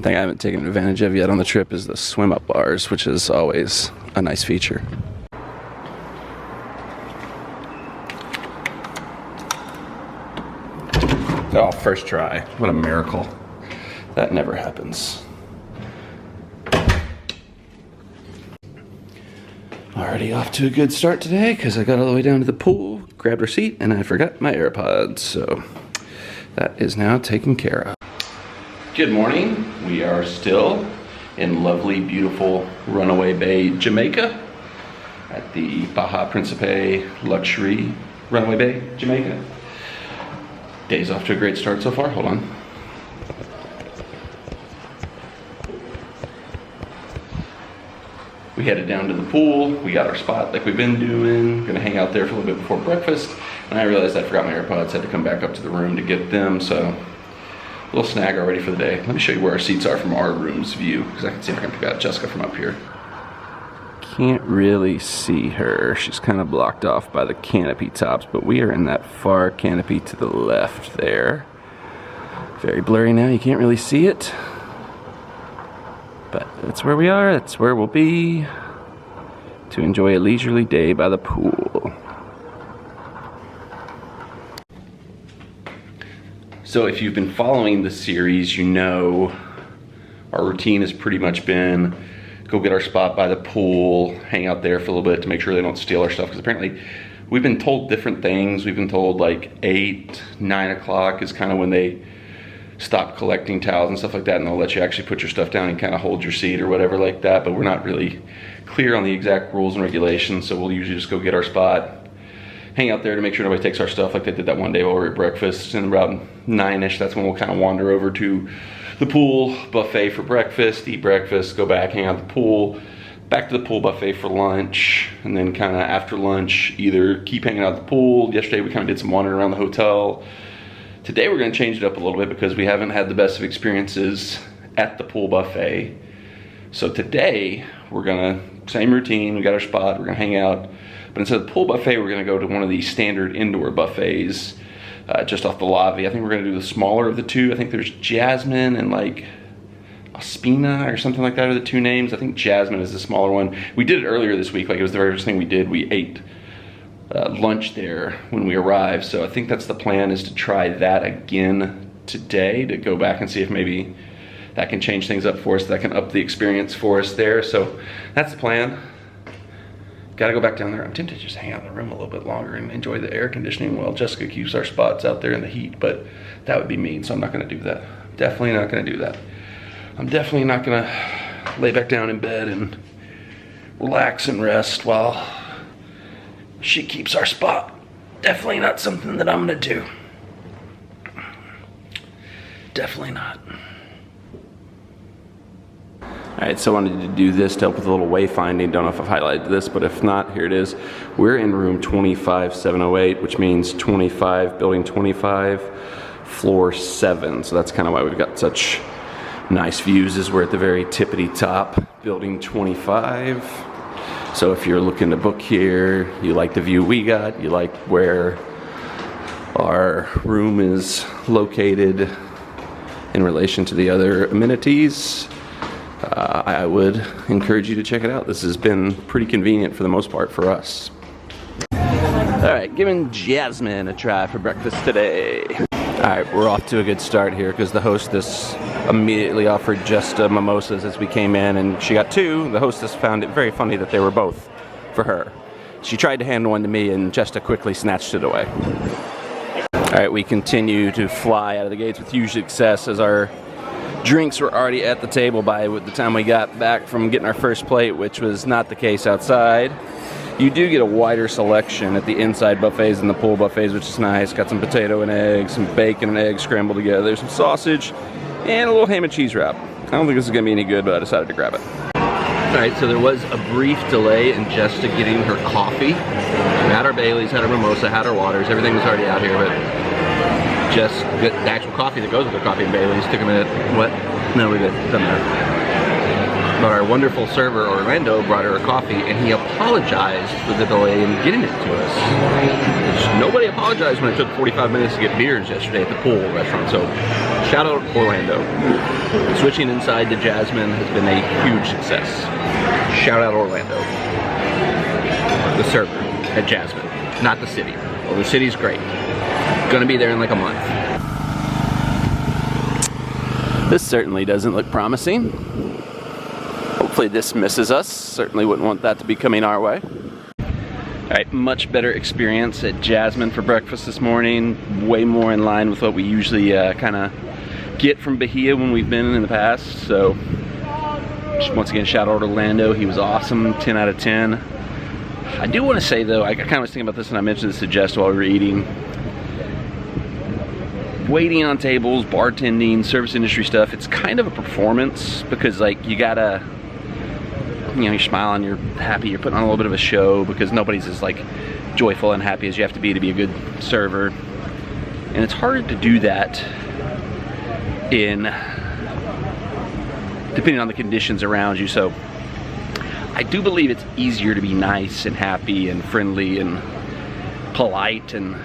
Thing I haven't taken advantage of yet on the trip is the swim up bars, which is always a nice feature. Oh, first try. What a miracle. That never happens. Already off to a good start today because I got all the way down to the pool, grabbed our seat, and I forgot my AirPods. So that is now taken care of. Good morning. We are still in lovely, beautiful Runaway Bay, Jamaica at the Bahia Principe luxury Runaway Bay, Jamaica. Day's off to a great start so far. Hold on. We headed down to the pool. We got our spot like we've been doing. Gonna hang out there for a little bit before breakfast. And I realized I forgot my AirPods. Had to come back up to the room to get them. So a little snag already for the day. Let me show you where our seats are from our room's view, because I can see if I can pick out Jessica from up here. Can't really see her. She's kind of blocked off by the canopy tops, but we are in that far canopy to the left there. Very blurry now, you can't really see it. But that's where we are, that's where we'll be to enjoy a leisurely day by the pool. So if you've been following the series, you know our routine has pretty much been go get our spot by the pool, hang out there for a little bit to make sure they don't steal our stuff, because apparently we've been told different things. We've been told like 8, 9 o'clock is kind of when they stop collecting towels and stuff like that, and they'll let you actually put your stuff down and kind of hold your seat or whatever like that, but we're not really clear on the exact rules and regulations, so we'll usually just go get our spot, hang out there to make sure nobody takes our stuff like they did that one day while we were at breakfast, and around 9-ish, that's when we'll kind of wander over to the pool buffet for breakfast, eat breakfast, go back, hang out at the pool, back to the pool buffet for lunch, and then kind of after lunch, either keep hanging out at the pool. Yesterday we kind of did some wandering around the hotel. Today we're gonna change it up a little bit because we haven't had the best of experiences at the pool buffet. So today we're gonna, same routine, we got our spot, we're gonna hang out, but instead of the pool buffet, we're gonna go to one of the standard indoor buffets just off the lobby. I think we're gonna do the smaller of the two. I think there's Jasmine and like Ospina or something like that are the two names. I think Jasmine is the smaller one. We did it earlier this week, like it was the very first thing we did. We ate lunch there when we arrived, so I think that's the plan, is to try that again today, to go back and see if maybe that can change things up for us, that can up the experience for us there. So that's the plan. Gotta go back down there. I'm tempted to just hang out in the room a little bit longer and enjoy the air conditioning while Jessica keeps our spots out there in the heat, but that would be mean, so I'm not gonna do that. Definitely not gonna do that. I'm definitely not gonna lay back down in bed and relax and rest while she keeps our spot. Definitely not something that I'm gonna do. Definitely not. All right, so I wanted to do this to help with a little wayfinding. Don't know if I've highlighted this, but if not, here it is. We're in room 25708, which means 25, building 25, floor 7. So that's kind of why we've got such nice views, is we're at the very tippity top, building 25. So if you're looking to book here, you like the view we got, you like where our room is located in relation to the other amenities, I would encourage you to check it out. This has been pretty convenient for the most part for us. All right, giving Jasmine a try for breakfast today. All right, we're off to a good start here because the hostess immediately offered Jessica mimosas as we came in, and she got 2. The hostess found it very funny that they were both for her. She tried to hand one to me, and Jessica quickly snatched it away. All right, we continue to fly out of the gates with huge success as our drinks were already at the table by the time we got back from getting our first plate, which was not the case outside. You do get a wider selection at the inside buffets and the pool buffets, which is nice. Got some potato and eggs, some bacon and eggs scrambled together, some sausage, and a little ham and cheese wrap. I don't think this is gonna be any good, but I decided to grab it. All right, so there was a brief delay in Jessica getting her coffee. We had our Baileys, had our mimosa, had our waters, everything was already out here, but just get the actual coffee that goes with the coffee and Baileys. Took a minute. What? No, we're good. Doesn't matter. But our wonderful server, Orlando, brought her a coffee, and he apologized for the delay in getting it to us. Nobody apologized when it took 45 minutes to get beers yesterday at the pool restaurant, so shout out Orlando. Switching inside to Jasmine has been a huge success. Shout out Orlando. The server at Jasmine, not the city. Well, the city's great. Gonna be there in like a month. This certainly doesn't look promising. Hopefully this misses us. Certainly wouldn't want that to be coming our way. All right, much better experience at Jasmine for breakfast this morning. Way more in line with what we usually kind of get from Bahia when we've been in the past. So just once again, shout out Orlando. He was awesome, 10 out of 10. I do want to say though, I kind of was thinking about this and I mentioned this to Jess while we were eating. Waiting on tables, bartending, service industry stuff, it's kind of a performance because like you gotta, you know, you're smiling, you're happy, you're putting on a little bit of a show because nobody's as like joyful and happy as you have to be a good server. And it's hard to do that depending on the conditions around you. So I do believe it's easier to be nice and happy and friendly and polite and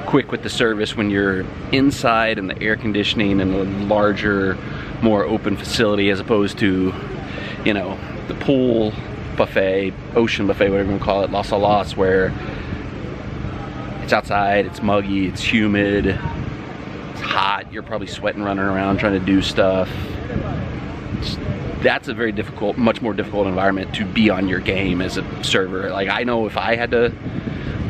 quick with the service when you're inside in the air conditioning and a larger, more open facility as opposed to, you know, the pool buffet, ocean buffet, whatever you want to call it, Las Alas, where it's outside, it's muggy, it's humid, it's hot, you're probably sweating running around trying to do stuff. That's a very difficult, much more difficult environment to be on your game as a server. Like I know if I had to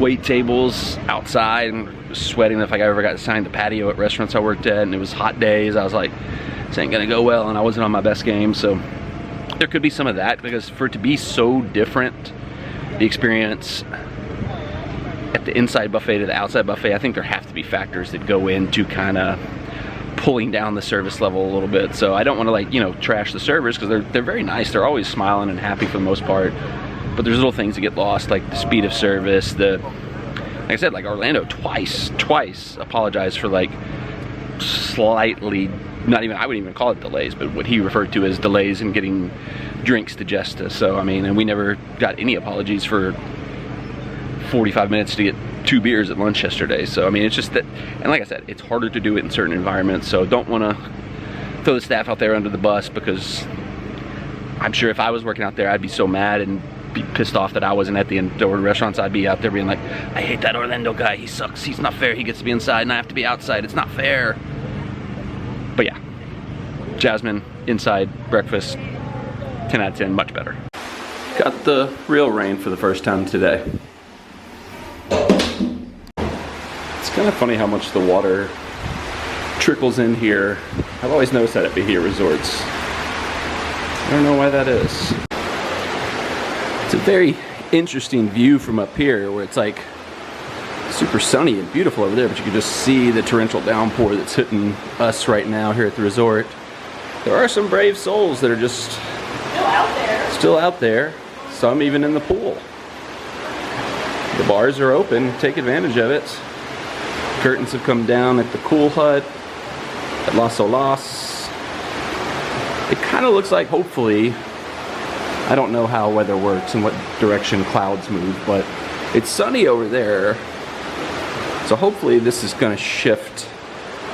wait tables outside and was sweating, if I ever got assigned the patio at restaurants I worked at and it was hot days, I was like, this ain't gonna go well, and I wasn't on my best game. So there could be some of that because for it to be so different, the experience at the inside buffet to the outside buffet, I think there have to be factors that go into kind of pulling down the service level a little bit. So I don't want to like, you know, trash the servers because they're very nice. They're always smiling and happy for the most part. But there's little things that get lost, like the speed of service, like I said, like Orlando twice apologized for like slightly, not even, I wouldn't even call it delays, but what he referred to as delays in getting drinks to Jesta. So, I mean, and we never got any apologies for 45 minutes to get 2 beers at lunch yesterday. So, I mean, it's just that, and like I said, it's harder to do it in certain environments. So don't want to throw the staff out there under the bus because I'm sure if I was working out there, I'd be so mad and be pissed off that I wasn't at the indoor restaurants. I'd be out there being like, I hate that Orlando guy, he sucks, he's not fair, he gets to be inside and I have to be outside, it's not fair. But yeah, Jasmine, inside, breakfast, 10 out of 10, much better. Got the real rain for the first time today. It's kind of funny how much the water trickles in here. I've always noticed that at Bahia resorts. I don't know why that is. It's a very interesting view from up here where it's like super sunny and beautiful over there, but you can just see the torrential downpour that's hitting us right now here at the resort. There are some brave souls that are just still out there, some even in the pool. The bars are open, take advantage of it. Curtains have come down at the Cool Hut, at Las Olas. It kind of looks like, hopefully, I don't know how weather works and what direction clouds move, but it's sunny over there. So hopefully this is going to shift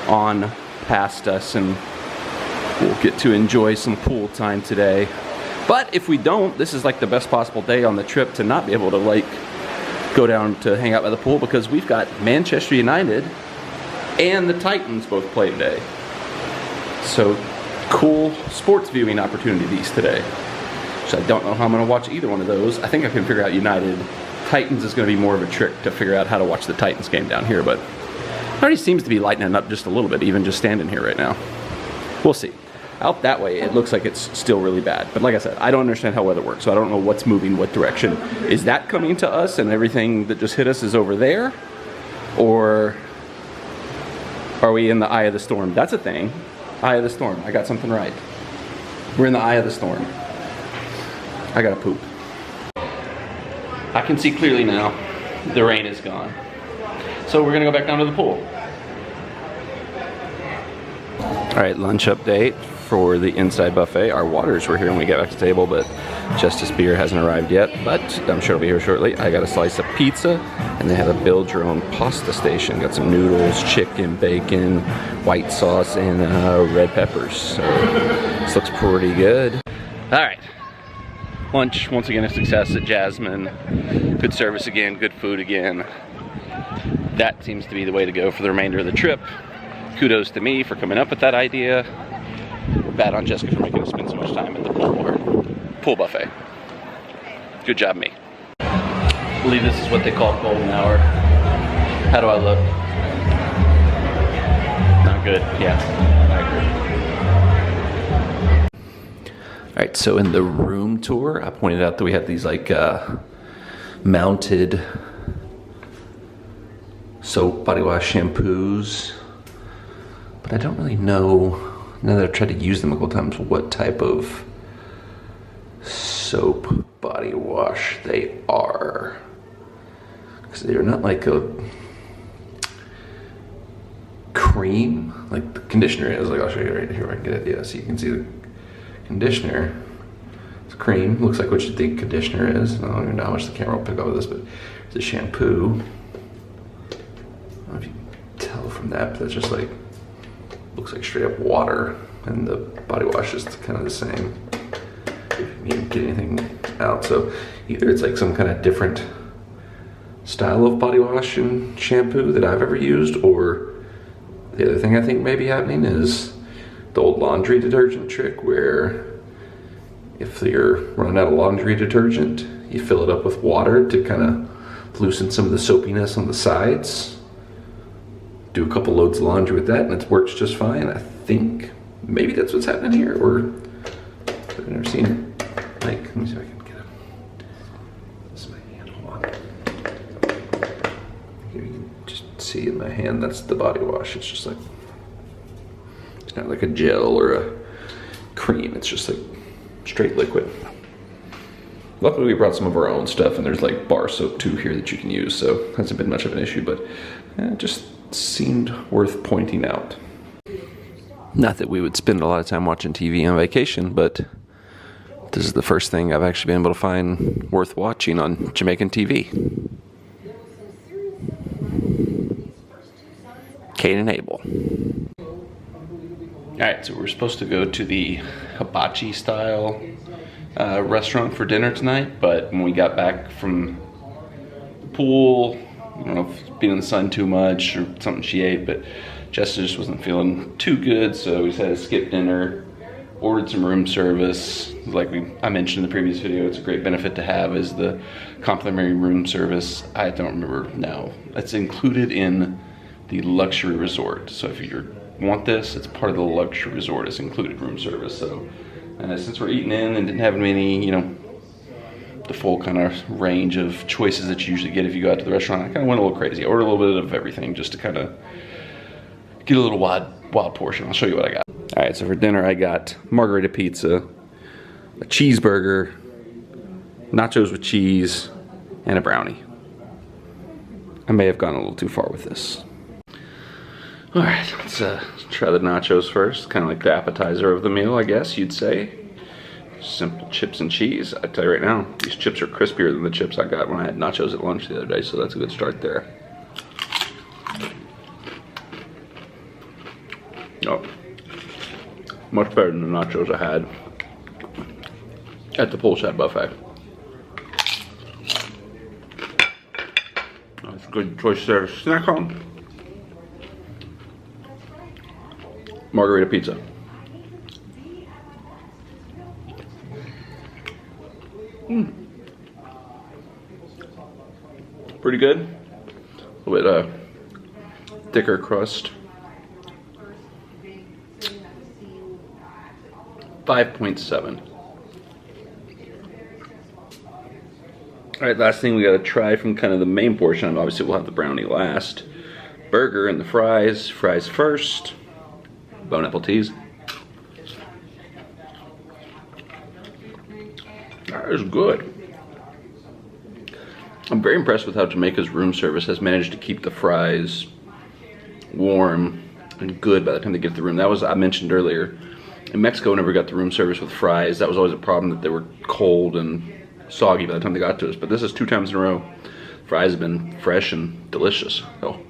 on past us and we'll get to enjoy some pool time today. But if we don't, this is like the best possible day on the trip to not be able to like go down to hang out by the pool because we've got Manchester United and the Titans both play today. So cool sports viewing opportunities today. So I don't know how I'm going to watch either one of those. I think I can figure out United. Titans is going to be more of a trick to figure out how to watch the Titans game down here, but it already seems to be lightening up just a little bit, even just standing here right now. We'll see. Out that way, it looks like it's still really bad. But like I said, I don't understand how weather works, so I don't know what's moving what direction. Is that coming to us and everything that just hit us is over there? Or are we in the eye of the storm? That's a thing. Eye of the storm. I got something right. We're in the eye of the storm. I gotta poop. I can see clearly now. The rain is gone. So we're gonna go back down to the pool. All right, lunch update. for the inside buffet. Our waters were here when we got back to the table, but Justice Beer hasn't arrived yet, but I'm sure it'll be here shortly. I got a slice of pizza, and they had a build your own pasta station. Got some noodles, chicken, bacon, white sauce, and red peppers. So this looks pretty good. All right. Lunch, once again, a success at Jasmine. Good service again, good food again. That seems to be the way to go for the remainder of the trip. Kudos to me for coming up with that idea. Bad on Jessica for making us spend so much time at the pool buffet. Good job, me. I believe this is what they call golden hour. How do I look? Not good, yeah. I agree. All right, so in the room tour, I pointed out that we had these like mounted soap, body wash, shampoos, but I don't really know, now that I've tried to use them a couple times, what type of soap body wash they are. Because they're not like a cream, like the conditioner is. Like, I'll show you right here, I can get it, yeah, so you can see the conditioner. It's cream, looks like what you think conditioner is. I don't even know how much the camera will pick up with this, but it's a shampoo. I don't know if you can tell from that, but that's just like, looks like straight up water, and the body wash is kind of the same. If you can get anything out, so either it's like some kind of different style of body wash and shampoo that I've ever used, or the other thing I think may be happening is the old laundry detergent trick where if you're running out of laundry detergent, you fill it up with water to kind of loosen some of the soapiness on the sides. Do a couple loads of laundry with that and it works just fine. I think maybe that's what's happening here, or I've never seen it. Like, let me see if I can get it. This is my hand, hold on. You can just see in my hand, that's the body wash. It's just like, it's not like a gel or a cream, it's just like straight liquid. Luckily we brought some of our own stuff, and there's like bar soap too here that you can use, so hasn't been much of an issue, but it just seemed worth pointing out. Not that we would spend a lot of time watching TV on vacation, but this is the first thing I've actually been able to find worth watching on Jamaican TV. Cain and Abel. Alright, so we're supposed to go to the hibachi style restaurant for dinner tonight, but when we got back from the pool, I don't know if it's been in the sun too much or something she ate, but Jessica just wasn't feeling too good, so we decided to skip dinner, ordered some room service. Like I mentioned in the previous video, it's a great benefit to have is the complimentary room service. I don't remember now. It's included in the luxury resort, so if you want this, it's part of the luxury resort. It's included room service. So since we're eating in and didn't have many, you know, the full kind of range of choices that you usually get if you go out to the restaurant, I kind of went a little crazy. I ordered a little bit of everything just to kind of get a little wild portion. I'll show you what I got. All right, so for dinner I got margarita pizza, a cheeseburger, nachos with cheese, and a brownie. I may have gone a little too far with this. All right, let's try the nachos first. Kind of like the appetizer of the meal, I guess you'd say. Simple chips and cheese. I tell you right now, these chips are crispier than the chips I got when I had nachos at lunch the other day, so that's a good start there. Oh, much better than the nachos I had at the poolside buffet. That's a good choice there to snack on. Margarita pizza. Pretty good. A little bit thicker crust. 5.7. All right, last thing we gotta try from kind of the main portion. Obviously we'll have the brownie last. Burger and the fries. Fries first. Bone apple teas. That is good. I'm very impressed with how Jamaica's room service has managed to keep the fries warm and good by the time they get to the room. That was, I mentioned earlier, In Mexico, whenever we got the room service with fries, that was always a problem, that they were cold and soggy by the time they got to us. But this is 2 times in a row. Fries have been fresh and delicious. So,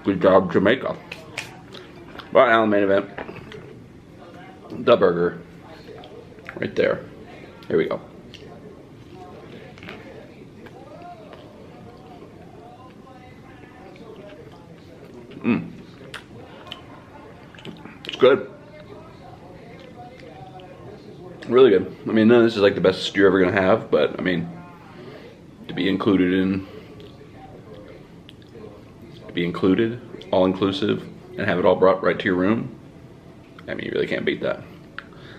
good job, Jamaica. All right, now the main event. The burger. Right there. Here we go. It's good. Really good. I mean, none of this is like the best you're ever gonna have, but I mean, to be included, all inclusive, and have it all brought right to your room, I mean, you really can't beat that.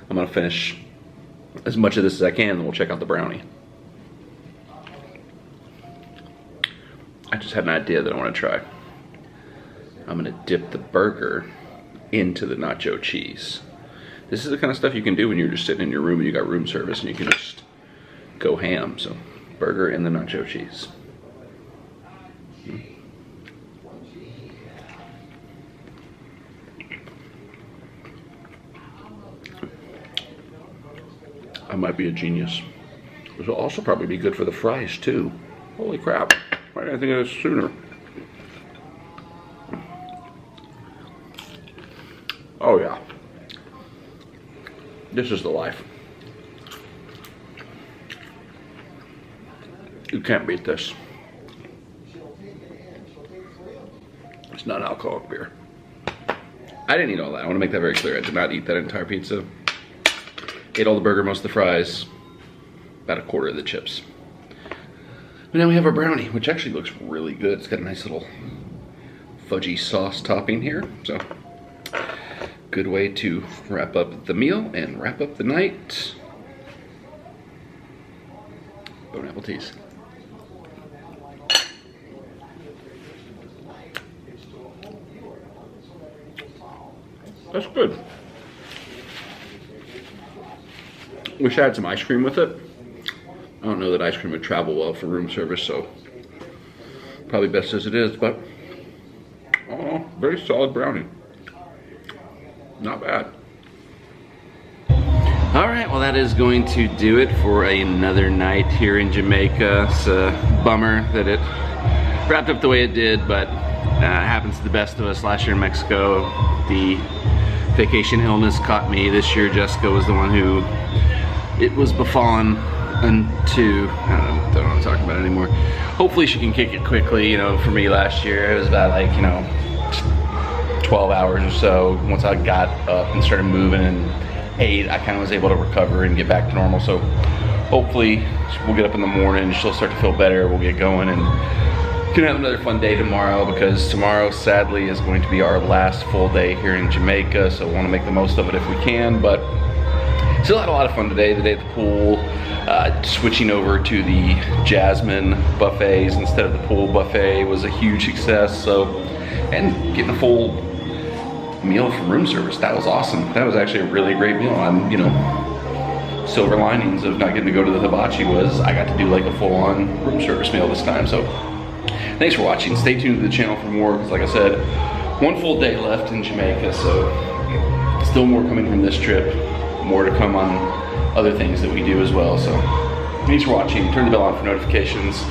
I'm gonna finish as much of this as I can, and then we'll check out the brownie. I just had an idea that I wanna try. I'm gonna dip the burger into the nacho cheese. This is the kind of stuff you can do when you're just sitting in your room and you got room service and you can just go ham. So, burger and the nacho cheese. I might be a genius. This will also probably be good for the fries too. Holy crap, why didn't I think of this sooner? Oh yeah. This is the life. You can't beat this. It's not alcoholic beer. I didn't eat all that. I want to make that very clear. I did not eat that entire pizza. Ate all the burger, most of the fries, about a quarter of the chips. But now we have our brownie, which actually looks really good. It's got a nice little fudgy sauce topping here. So, good way to wrap up the meal and wrap up the night. Bon appetit. That's good. Wish I had some ice cream with it. I don't know that ice cream would travel well for room service, so probably best as it is, but oh, very solid brownie. Not bad. All right, well that is going to do it for another night here in Jamaica. It's a bummer that it wrapped up the way it did, but it happens to the best of us. Last year in Mexico, the vacation illness caught me. This year Jessica was the one who it was befallen into, I don't know what I'm talking about anymore. Hopefully she can kick it quickly. You know, for me last year, it was about like, 12 hours or so. Once I got up and started moving and ate, I kind of was able to recover and get back to normal. So hopefully we'll get up in the morning, she'll start to feel better, we'll get going, and can have another fun day tomorrow, because tomorrow sadly is going to be our last full day here in Jamaica. So we want to make the most of it if we can, but still had a lot of fun today. The day at the pool, switching over to the Jasmine buffets instead of the pool buffet was a huge success. So, and getting a full meal from room service, that was awesome. That was actually a really great meal. Silver linings of not getting to go to the hibachi was I got to do like a full-on room service meal this time. So thanks for watching. Stay tuned to the channel for more, because like I said, one full day left in Jamaica, so still more coming from this trip. More to come on other things that we do as well. So thanks for watching. Turn the bell on for notifications.